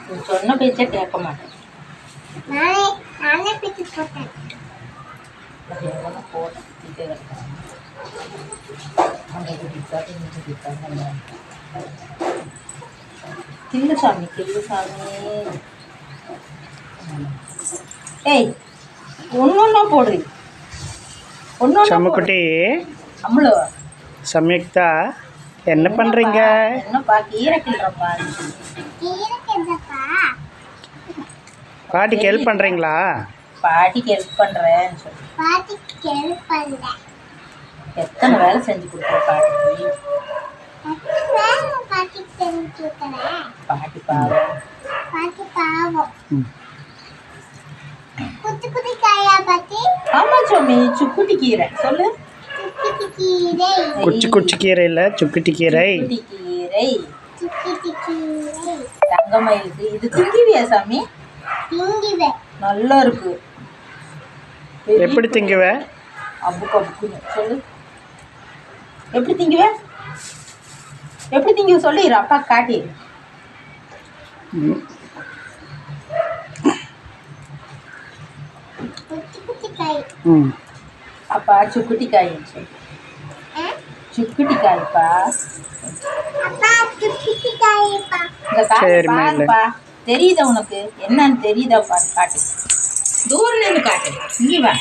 நீ சொன்ன பேச்சே கேட்க மாட்டேன். நானே பிச்சு போட்டேன். கில்லுசாமி கில்லுசாமி. ஏய் ஒன்னொன்னா போடுறீ. சம்முக்குட்டி அம்மளோ சம்யுக்தா என்ன பண்றீங்க? என்னப்பா கீரை கிள்றப்பா. பாட்டிக்கு ஹெல்ப் பண்றீங்களா? பாட்டிக்கு ஹெல்ப் பண்றேன்னு சொல்லு. பாட்டிக்கு ஹெல்ப் பண்றேன். எத்தனை வேலை செஞ்சு கொடுக்குற பாட்டிக்கு. பாட்டிக்கு செஞ்சு கொடுக்குறேன். பாட்டி பாவம். பாட்டி பாவம். குட்டி குட்டி காயா பாட்டி? ஆமா சோமி, சுக்குட்டி கீரை சொல்லு. சுக்குட்டி கீரை. குச்சி குச்சி கீரை இல்ல, சுக்குட்டி கீரை. சுக்குட்டி கீரை. சுக்குட்டி கீரை. தங்கமயிலுக்கு இது திங்குவியா சாமி? திங்குவேன். நல்லா இருக்கு. எப்படி திங்குவ? அப்புக்கு அப்புக்குன்னு சொல்லு. எப்படி திங்குவ? எப்படி திங்குவ சொல்லு, அப்பா காட்டி. குட்டி குட்டி காய். அப்பா சுக்குட்டி காய் சொல்லு. சுக்குட்டி காய்ப்பா. அப்பா சுக்குட்டி காய்ப்பா. இந்த காய் பாருப்பா, தெரியுதா உனக்கு என்னன்னு தெரியுதா பாரு, காட்டு. தூரம் நின்று காட்டு. இங்கே வா.